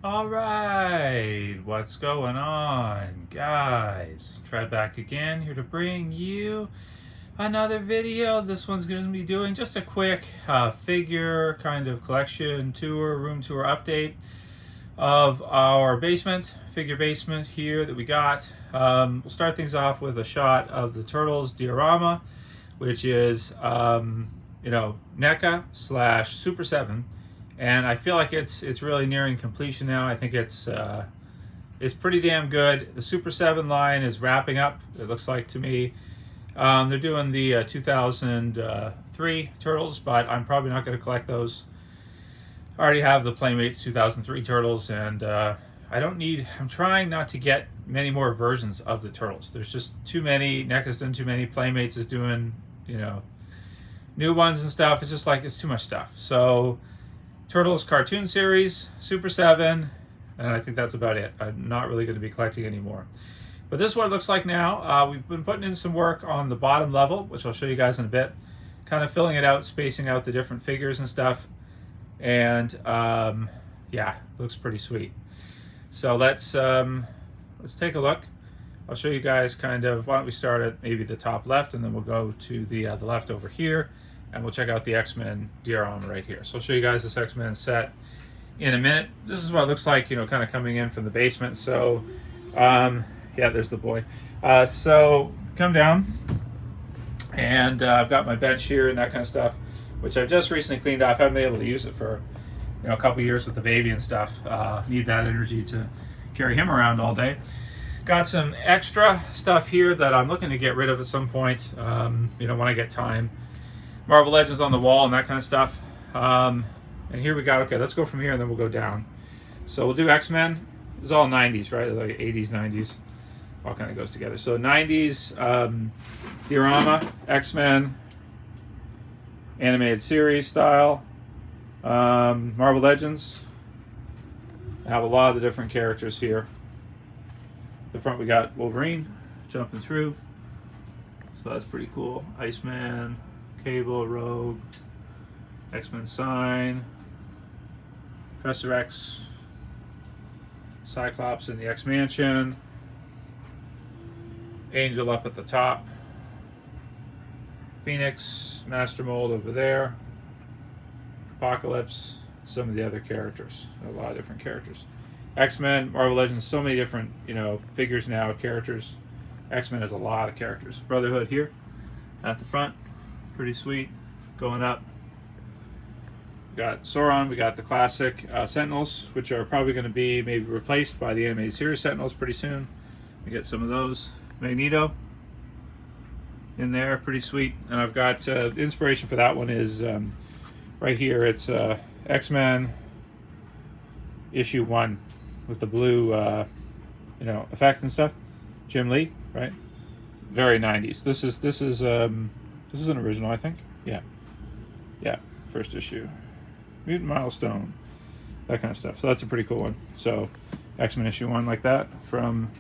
All right, what's going on, guys? Trev back again, here to bring you another video. This one's going to be doing just a quick figure kind of collection tour, room tour update of our figure basement here that we got. We'll start things off with a shot of the Turtles Diorama, which is, NECA / Super 7. And I feel like it's really nearing completion now. I think it's pretty damn good. The Super 7 line is wrapping up, it looks like to me. They're doing the 2003 Turtles, but I'm probably not going to collect those. I already have the Playmates 2003 Turtles, and I'm trying not to get many more versions of the Turtles. There's just too many. NECA's done too many. Playmates is doing, new ones and stuff. It's just like, it's too much stuff. So Turtles cartoon series, Super 7, and I think that's about it. I'm not really going to be collecting anymore. But this is what it looks like now. We've been putting in some work on the bottom level, which I'll show you guys in a bit. Kind of filling it out, spacing out the different figures and stuff. And yeah, looks pretty sweet. So let's take a look. I'll show you guys kind of, why don't we start at maybe the top left, and then we'll go to the left over here. And we'll check out the X-Men Diorama right here. So I'll show you guys this X-Men set in a minute. This is what it looks like, kind of coming in from the basement. So, yeah, there's the boy. So come down, and I've got my bench here and that kind of stuff, which I've just recently cleaned off. I haven't been able to use it for, a couple years with the baby and stuff. Need that energy to carry him around all day. Got some extra stuff here that I'm looking to get rid of at some point, when I get time. Marvel Legends on the wall and that kind of stuff. And here we got, okay, let's go from here and then we'll go down. So we'll do X-Men. It's all 90s, right? Like 80s, 90s. All kind of goes together. So 90s Diorama, X-Men, animated series style. Marvel Legends. I have a lot of the different characters here. The front we got Wolverine jumping through. So that's pretty cool. Iceman. Cable, Rogue, X-Men Sign, Professor X, Cyclops in the X-Mansion, Angel up at the top, Phoenix, Master Mold over there, Apocalypse, some of the other characters, a lot of different characters. X-Men, Marvel Legends, so many different, figures now, characters. X-Men has a lot of characters. Brotherhood here at the front. Pretty sweet. Going up, we got Sauron, we got the classic Sentinels, which are probably going to be maybe replaced by the animated series Sentinels pretty soon. We get some of those. Magneto in there, pretty sweet. And I've got the inspiration for that one is right here. It's X-Men issue 1 with the blue effects and stuff. Jim Lee, right? Very 90s. This is an original, I think. Yeah, first issue. Mutant Milestone, that kind of stuff. So that's a pretty cool one. So X-Men issue 1 like that from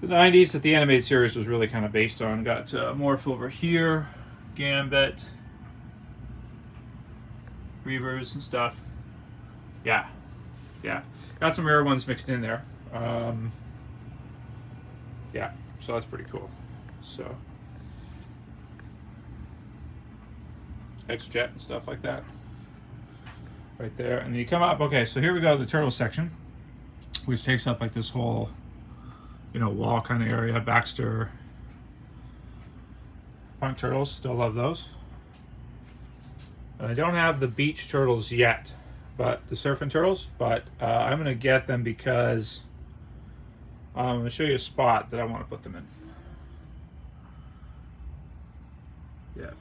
the 90s that the animated series was really kind of based on. Got Morph over here, Gambit, Reavers and stuff. Yeah. Got some rare ones mixed in there. Yeah, so that's pretty cool. So X-Jet and stuff like that right there. And then you come up, okay, so here we go, the turtle section, which takes up like this whole wall kind of area. Baxter, Punk Turtles, still love those. And I don't have the Beach Turtles yet, but the Surfing Turtles, but I'm gonna get them because I'm gonna show you a spot that I want to put them in. Yeah.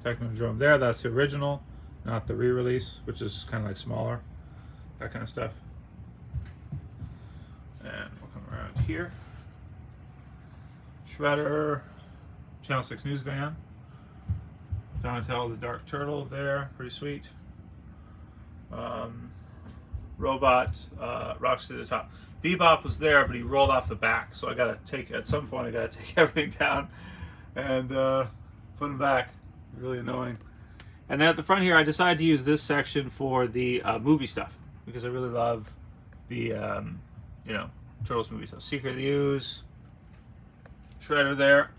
Technodrome there, that's the original, not the re-release, which is kind of like smaller, that kind of stuff. And we'll come around here. Shredder, Channel 6 News Van, Donatello the Dark Turtle there, pretty sweet. Robot, Rocks to the Top. Bebop was there, but he rolled off the back, so at some point I gotta take everything down and put him back. Really annoying. And then at the front here, I decided to use this section for the movie stuff because I really love the, you know, Turtles movie stuff. Secret of the Ooze, Shredder there.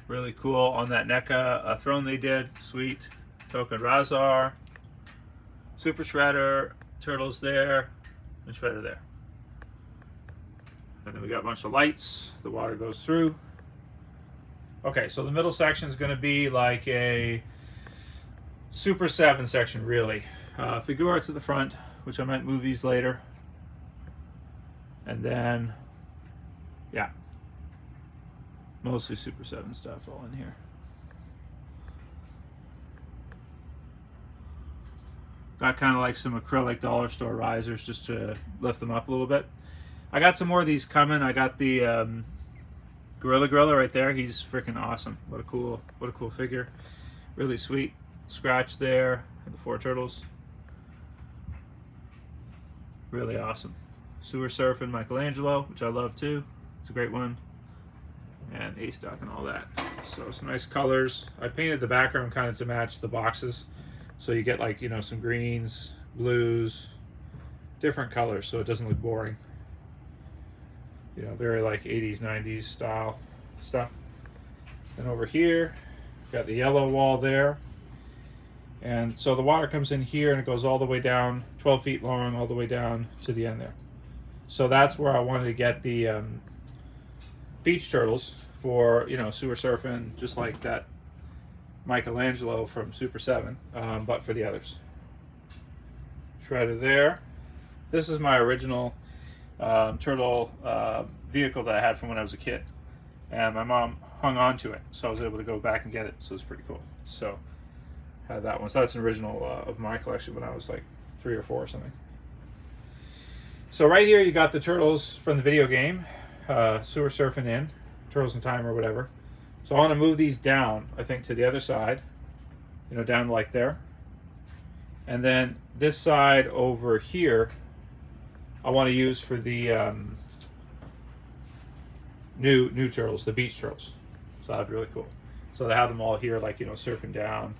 Really cool on that NECA throne they did. Sweet. Token Razar. Super Shredder. Turtles there. And Shredder there. And then we got a bunch of lights. The water goes through. Okay, so the middle section is going to be like a Super 7 section, really. Figure arts at the front, which I might move these later. And then, yeah, mostly Super 7 stuff all in here. Got kind of like some acrylic dollar store risers just to lift them up a little bit. I got some more of these coming. I got the Gorilla right there. He's freaking awesome. What a cool figure. Really sweet. Scratch there, and the 4 turtles. Really awesome. Sewer Surfing Michelangelo, which I love too. It's a great one. And A-Stock and all that. So some nice colors. I painted the background kind of to match the boxes. So you get like, you know, some greens, blues, different colors so it doesn't look boring. You know, very like 80s, 90s style stuff. And over here, got the yellow wall there. And so the water comes in here and it goes all the way down, 12 feet long, all the way down to the end there. So that's where I wanted to get the beach turtles for, you know, sewer surfing, just like that Michelangelo from Super 7, but for the others. Shredder there. This is my original turtle vehicle that I had from when I was a kid. And my mom hung on to it, so I was able to go back and get it, so it's pretty cool. So had that one. So that's an original of my collection when I was like 3 or 4 or something. So right here you got the turtles from the video game, Sewer Surfing in, Turtles in Time or whatever. So I want to move these down, I think, to the other side, you know, down like there. And then this side over here, I want to use for the new turtles, the beach turtles. So that'd be really cool. So they have them all here, like, you know, surfing down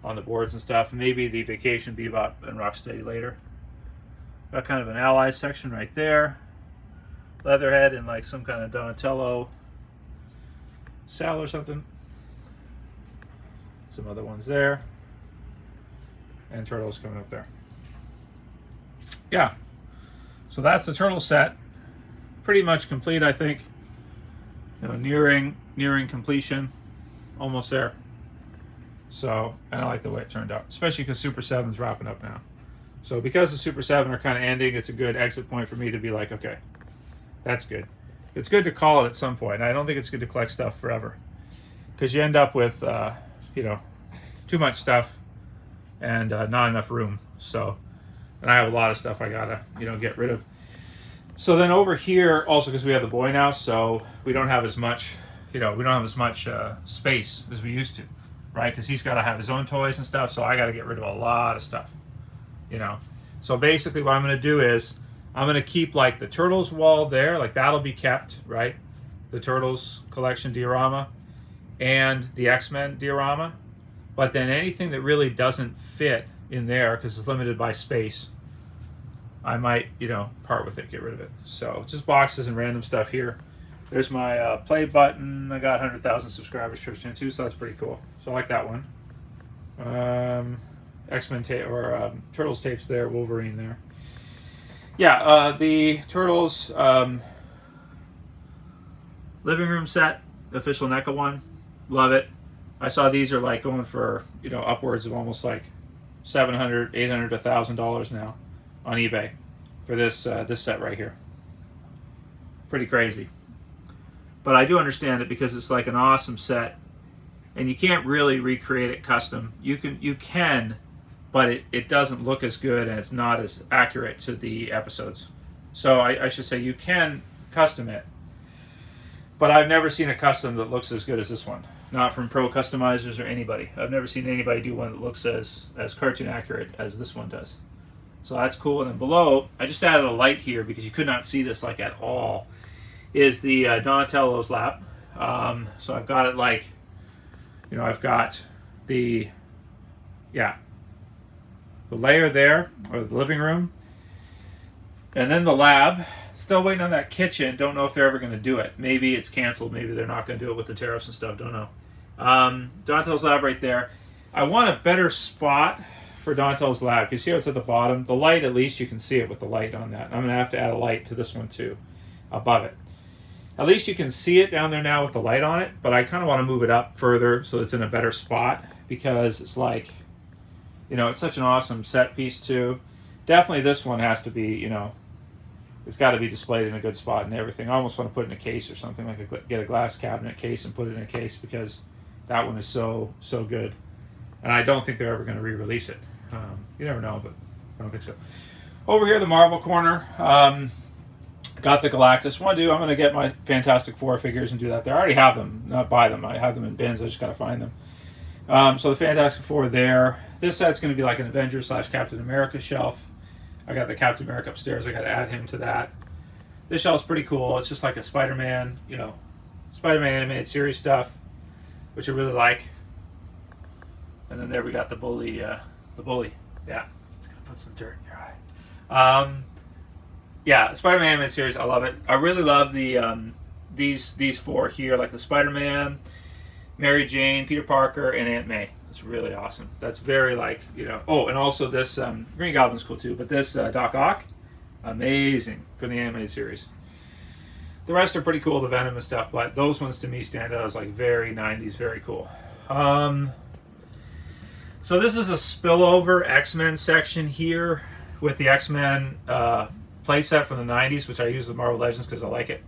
on the boards and stuff. Maybe the Vacation Bebop and Rocksteady later. Got kind of an Allies section right there. Leatherhead and like some kind of Donatello Sal or something. Some other ones there. And turtles coming up there. Yeah. So that's the turtle set. Pretty much complete, I think. You know, nearing completion. Almost there. So, and I like the way it turned out. Especially because Super 7's wrapping up now. So because the Super 7 are kind of ending, it's a good exit point for me to be like, okay, that's good. It's good to call it at some point. I don't think it's good to collect stuff forever. Because you end up with, you know, too much stuff and not enough room. So, and I have a lot of stuff I gotta, you know, get rid of. So then over here, also because we have the boy now, so we don't have as much, you know, we don't have as much space as we used to, right? Because he's got to have his own toys and stuff, so I got to get rid of a lot of stuff, you know. So basically what I'm going to do is I'm going to keep like the Turtles wall there, like that'll be kept, right? The Turtles collection diorama and the X-Men diorama. But then anything that really doesn't fit in there because it's limited by space, I might, you know, part with it, get rid of it. So just boxes and random stuff here. There's my play button. I got 100,000 subscribers, Church 2, so that's pretty cool. So I like that one. X-Men tape or Turtles tapes there, Wolverine there. Yeah, the Turtles living room set, official NECA one. Love it. I saw these are like going for, you know, upwards of almost like $700, $800, $1,000 now on eBay for this this set right here. Pretty crazy. But I do understand it because it's like an awesome set, and you can't really recreate it custom. You can, but it doesn't look as good and it's not as accurate to the episodes. So I should say you can custom it, but I've never seen a custom that looks as good as this one. Not from pro customizers or anybody. I've never seen anybody do one that looks as cartoon accurate as this one does. So that's cool. And then below, I just added a light here because you could not see this like at all, is the Donatello's lap. So I've got it like, you know, I've got the Yeah. The lair there, or the living room. And then the lab. Still waiting on that kitchen. Don't know if they're ever going to do it. Maybe it's canceled. Maybe they're not going to do it with the tariffs and stuff. Don't know. Dontel's lab right there. I want a better spot for Dontel's lab. You see how it's at the bottom? The light, at least you can see it with the light on that. I'm going to have to add a light to this one too, above it. At least you can see it down there now with the light on it, but I kind of want to move it up further so it's in a better spot, because it's like, you know, it's such an awesome set piece too. Definitely this one has to be, you know, it's got to be displayed in a good spot and everything. I almost want to put it in a case or something, like get a glass cabinet case and put it in a case, because that one is so good. And I don't think they're ever going to re-release it. You never know, but I don't think so. Over here, the Marvel corner. Got the Galactus. I'm going to get my Fantastic Four figures and do that there. I already have them, not buy them. I have them in bins. I just got to find them. So the Fantastic Four there. This set's going to be like an Avengers / Captain America shelf. I got the Captain America upstairs. I got to add him to that. This shelf's pretty cool. It's just like a Spider-Man, you know, Spider-Man animated series stuff, which I really like. And then there we got the bully. Yeah, it's gonna put some dirt in your eye. Yeah, Spider-Man animated series. I love it. I really love the these four here, like the Spider-Man, Mary Jane, Peter Parker, and Aunt May. It's really awesome. That's very, like, you know. Oh, and also this Green Goblin's cool too. But this Doc Ock, amazing for the animated series. The rest are pretty cool, the Venom and stuff, but those ones to me stand out as like very 90s, very cool. So this is a spillover X-Men section here with the X-Men playset from the 90s, which I use with Marvel Legends because I like it.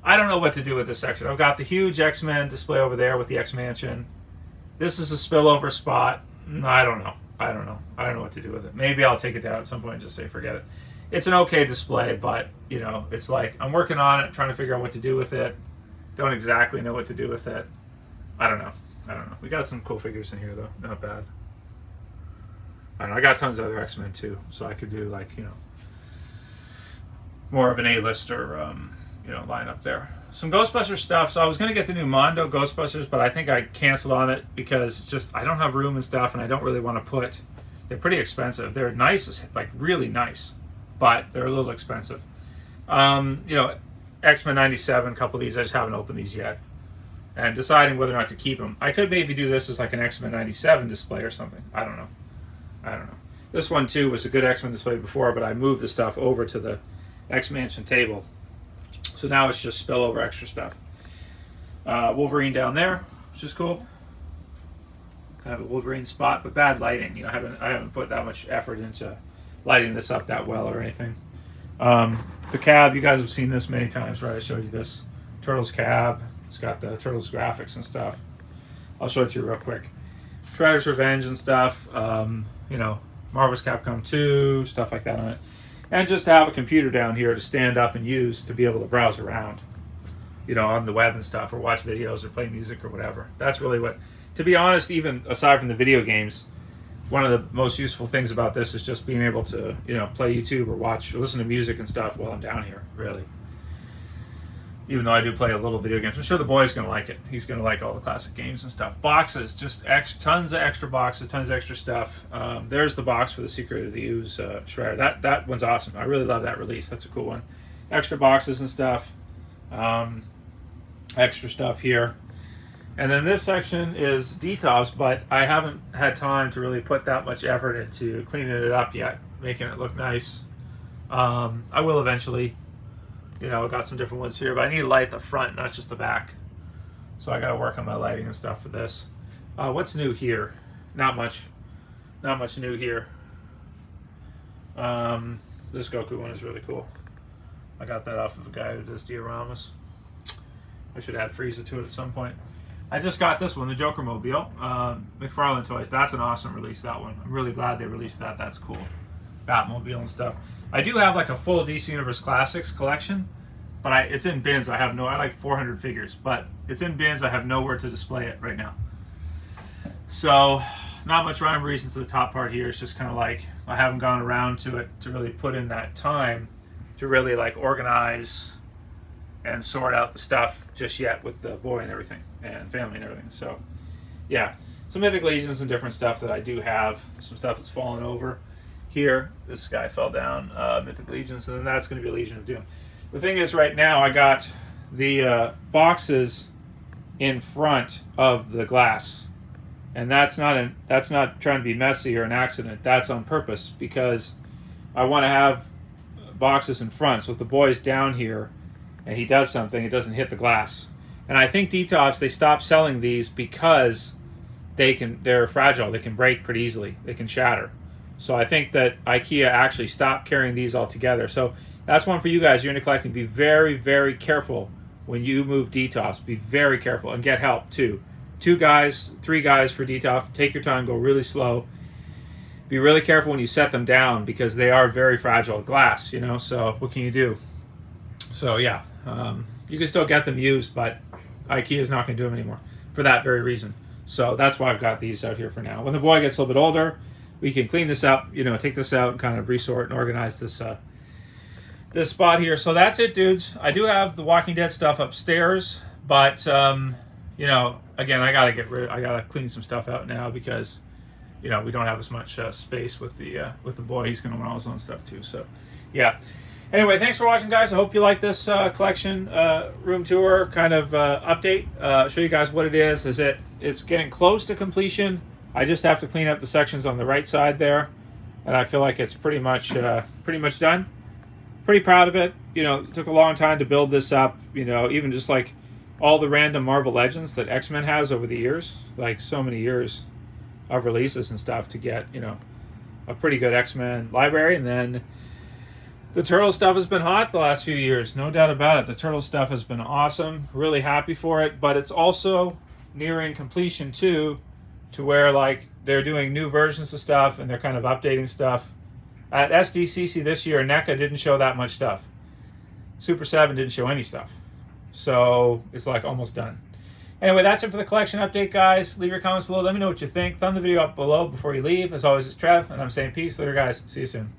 I don't know what to do with this section. I've got the huge X-Men display over there with the X-Mansion. This is a spillover spot. I don't know. I don't know what to do with it. Maybe I'll take it down at some point and just say forget it. It's an okay display, but, you know, it's like I'm working on it, trying to figure out what to do with it. Don't exactly know what to do with it. I don't know. We got some cool figures in here, though. Not bad. I don't know. I got tons of other X-Men, too, so I could do, like, you know, more of an A-lister, you know, lineup there. Some Ghostbusters stuff. So I was going to get the new Mondo Ghostbusters, but I think I canceled on it because it's just, I don't have room and stuff, and I don't really want to put, they're pretty expensive. They're nice, like really nice, but they're a little expensive. You know, X-Men 97, a couple of these, I just haven't opened these yet. And deciding whether or not to keep them. I could maybe do this as like an X-Men 97 display or something. I don't know. This one, too, was a good X-Men display before, but I moved the stuff over to the X-Mansion table. So now it's just spillover extra stuff. Wolverine down there, which is cool. Kind of a Wolverine spot, but bad lighting. You know, I haven't put that much effort into lighting this up that well or anything. The cab, you guys have seen this many times, right? I showed you this Turtles cab. It's got the Turtles graphics and stuff. I'll show it to you real quick. Shredder's Revenge and stuff. You know, Marvel's Capcom 2, stuff like that on it. And just to have a computer down here to stand up and use to be able to browse around, you know, on the web and stuff, or watch videos or play music or whatever. That's really what, to be honest, even aside from the video games, one of the most useful things about this is just being able to, you know, play YouTube or watch or listen to music and stuff while I'm down here, really. Even though I do play a little video games. I'm sure the boy's going to like it. He's going to like all the classic games and stuff. Boxes, just tons of extra boxes, tons of extra stuff. There's the box for the Secret of the Ooze Shredder. That one's awesome. I really love that release. That's a cool one. Extra boxes and stuff. Extra stuff here. And then this section is Detolf's, but I haven't had time to really put that much effort into cleaning it up yet, making it look nice. I will eventually. You know, I got some different ones here, but I need to light the front, not just the back. So I got to work on my lighting and stuff for this. What's new here? Not much. Not much new here. This Goku one is really cool. I got that off of a guy who does dioramas. I should add Frieza to it at some point. I just got this one, the Joker Mobile. McFarlane Toys. That's an awesome release, that one. I'm really glad they released that. That's cool. Batmobile and stuff. I do have like a full DC Universe Classics collection, but it's in bins. I like 400 figures, but it's in bins. I have nowhere to display it right now. So not much rhyme or reason to the top part here. It's just kind of like I haven't gone around to it to really put in that time to really like organize and sort out the stuff just yet with the boy and everything and family and everything. So yeah, some Mythic Legions and different stuff that I do have. Some stuff that's fallen over here. This guy fell down, Mythic Legions, and then that's going to be a Legion of Doom. The thing is, right now I got the boxes in front of the glass, and that's not trying to be messy or an accident. That's on purpose, because I want to have boxes in front, so if the boy's down here and he does something, it doesn't hit the glass. And I think Detolf, they stopped selling these because they're fragile. They can break pretty easily. They can shatter. So I think that IKEA actually stopped carrying these altogether. So that's one for you guys. You're into collecting. Be very, very careful when you move Detolfs. Be very careful, and get help too. 2 guys, 3 guys for Detolf. Take your time. Go really slow. Be really careful when you set them down, because they are very fragile glass, you know. So what can you do? So yeah, you can still get them used, but IKEA is not going to do them anymore for that very reason. So that's why I've got these out here for now. When the boy gets a little bit older, we can clean this up, you know, take this out and kind of resort and organize this this spot here. So that's it, dudes. I do have the Walking Dead stuff upstairs, but you know, again, I gotta clean some stuff out now, because you know, we don't have as much space with the boy. He's gonna want all his own stuff too. So yeah. Anyway, thanks for watching, guys. I hope you like this collection room tour kind of update. Show you guys what it is. It's getting close to completion. I just have to clean up the sections on the right side there, and I feel like it's pretty much done. Pretty proud of it. You know, it took a long time to build this up. You know, even just like all the random Marvel Legends that X-Men has over the years, like so many years of releases and stuff to get, you know, a pretty good X-Men library. And then the Turtle stuff has been hot the last few years, no doubt about it. The Turtle stuff has been awesome. Really happy for it, but it's also nearing completion too, to where like they're doing new versions of stuff and they're kind of updating stuff. At SDCC this year, NECA didn't show that much stuff. Super 7 didn't show any stuff. So it's like almost done. Anyway, that's it for the collection update, guys. Leave your comments below. Let me know what you think. Thumb the video up below before you leave. As always, it's Trev, and I'm saying peace. Later, guys. See you soon.